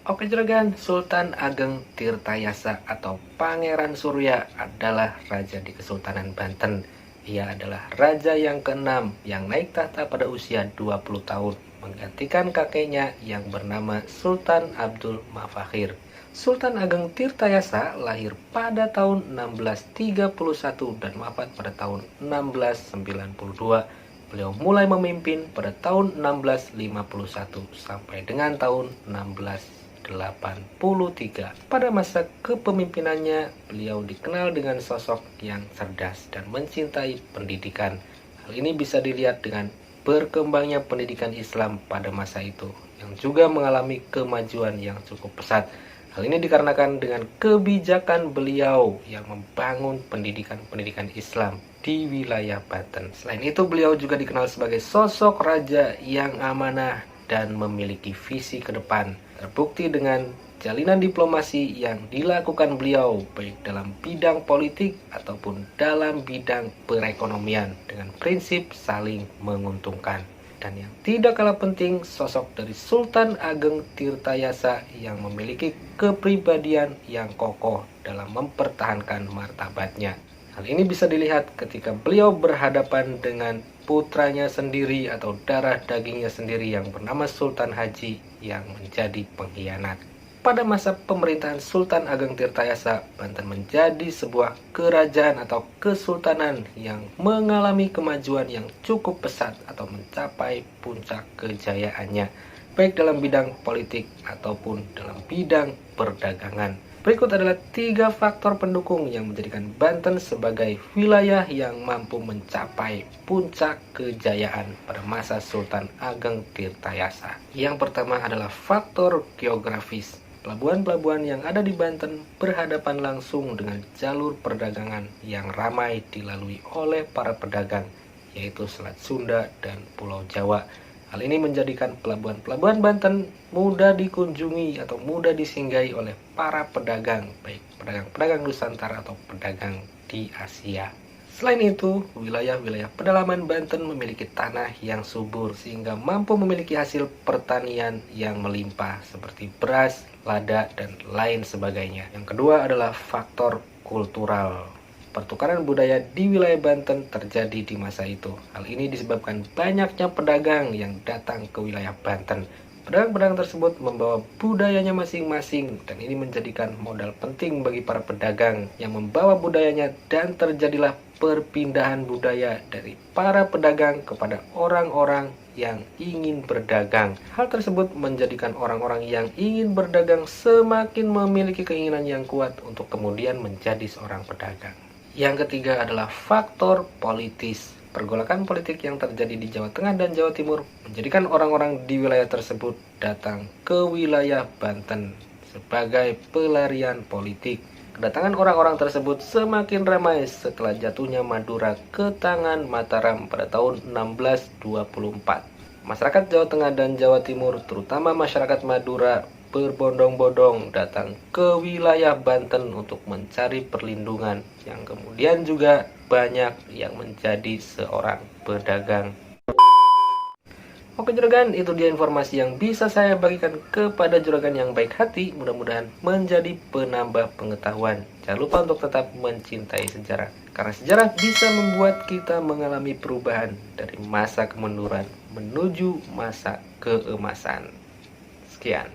Oke juragan, Sultan Ageng Tirtayasa atau Pangeran Surya adalah raja di Kesultanan Banten. Ia adalah raja yang keenam yang naik tahta pada usia 20 tahun, menggantikan kakeknya yang bernama Sultan Abdul Mafakhir. Sultan Ageng Tirtayasa lahir pada tahun 1631 dan wafat pada tahun 1692. Beliau mulai memimpin pada tahun 1651 sampai dengan tahun 1683. Pada masa kepemimpinannya, beliau dikenal dengan sosok yang cerdas dan mencintai pendidikan. Hal ini bisa dilihat dengan berkembangnya pendidikan Islam pada masa itu, yang juga mengalami kemajuan yang cukup pesat. Hal ini dikarenakan dengan kebijakan beliau yang membangun pendidikan Islam di wilayah Banten. Selain itu, beliau juga dikenal sebagai sosok raja yang amanah dan memiliki visi ke depan. Terbukti dengan jalinan diplomasi yang dilakukan beliau baik dalam bidang politik ataupun dalam bidang perekonomian dengan prinsip saling menguntungkan. Dan yang tidak kalah penting, sosok dari Sultan Ageng Tirtayasa yang memiliki kepribadian yang kokoh dalam mempertahankan martabatnya. Hal ini bisa dilihat ketika beliau berhadapan dengan putranya sendiri atau darah dagingnya sendiri yang bernama Sultan Haji yang menjadi pengkhianat. Pada masa pemerintahan Sultan Ageng Tirtayasa, Banten menjadi sebuah kerajaan atau kesultanan yang mengalami kemajuan yang cukup pesat atau mencapai puncak kejayaannya, baik dalam bidang politik ataupun dalam bidang perdagangan. Berikut adalah 3 faktor pendukung yang menjadikan Banten sebagai wilayah yang mampu mencapai puncak kejayaan pada masa Sultan Ageng Tirtayasa. Yang pertama adalah faktor geografis. Pelabuhan-pelabuhan yang ada di Banten berhadapan langsung dengan jalur perdagangan yang ramai dilalui oleh para pedagang, yaitu Selat Sunda dan Pulau Jawa. Hal ini menjadikan pelabuhan-pelabuhan Banten mudah dikunjungi atau mudah disinggahi oleh para pedagang, baik pedagang-pedagang Nusantara atau pedagang di Asia. Selain itu, wilayah-wilayah pedalaman Banten memiliki tanah yang subur sehingga mampu memiliki hasil pertanian yang melimpah seperti beras, lada, dan lain sebagainya. Yang kedua adalah faktor kultural. Pertukaran budaya di wilayah Banten terjadi di masa itu. Hal ini disebabkan banyaknya pedagang yang datang ke wilayah Banten. Pedagang-pedagang tersebut membawa budayanya masing-masing dan ini menjadikan modal penting bagi para pedagang yang membawa budayanya dan terjadilah perpindahan budaya dari para pedagang kepada orang-orang yang ingin berdagang. Hal tersebut menjadikan orang-orang yang ingin berdagang semakin memiliki keinginan yang kuat untuk kemudian menjadi seorang pedagang. Yang ketiga adalah faktor politis. Pergolakan politik yang terjadi di Jawa Tengah dan Jawa Timur menjadikan orang-orang di wilayah tersebut datang ke wilayah Banten sebagai pelarian politik. Kedatangan orang-orang tersebut semakin ramai setelah jatuhnya Madura ke tangan Mataram pada tahun 1624. Masyarakat Jawa Tengah dan Jawa Timur, terutama masyarakat Madura, berbondong-bondong datang ke wilayah Banten untuk mencari perlindungan, yang kemudian juga banyak yang menjadi seorang pedagang. Oke juragan, itu dia informasi yang bisa saya bagikan kepada juragan yang baik hati. Mudah-mudahan menjadi penambah pengetahuan. Jangan lupa untuk tetap mencintai sejarah, karena sejarah bisa membuat kita mengalami perubahan dari masa kemunduran menuju masa keemasan. Sekian.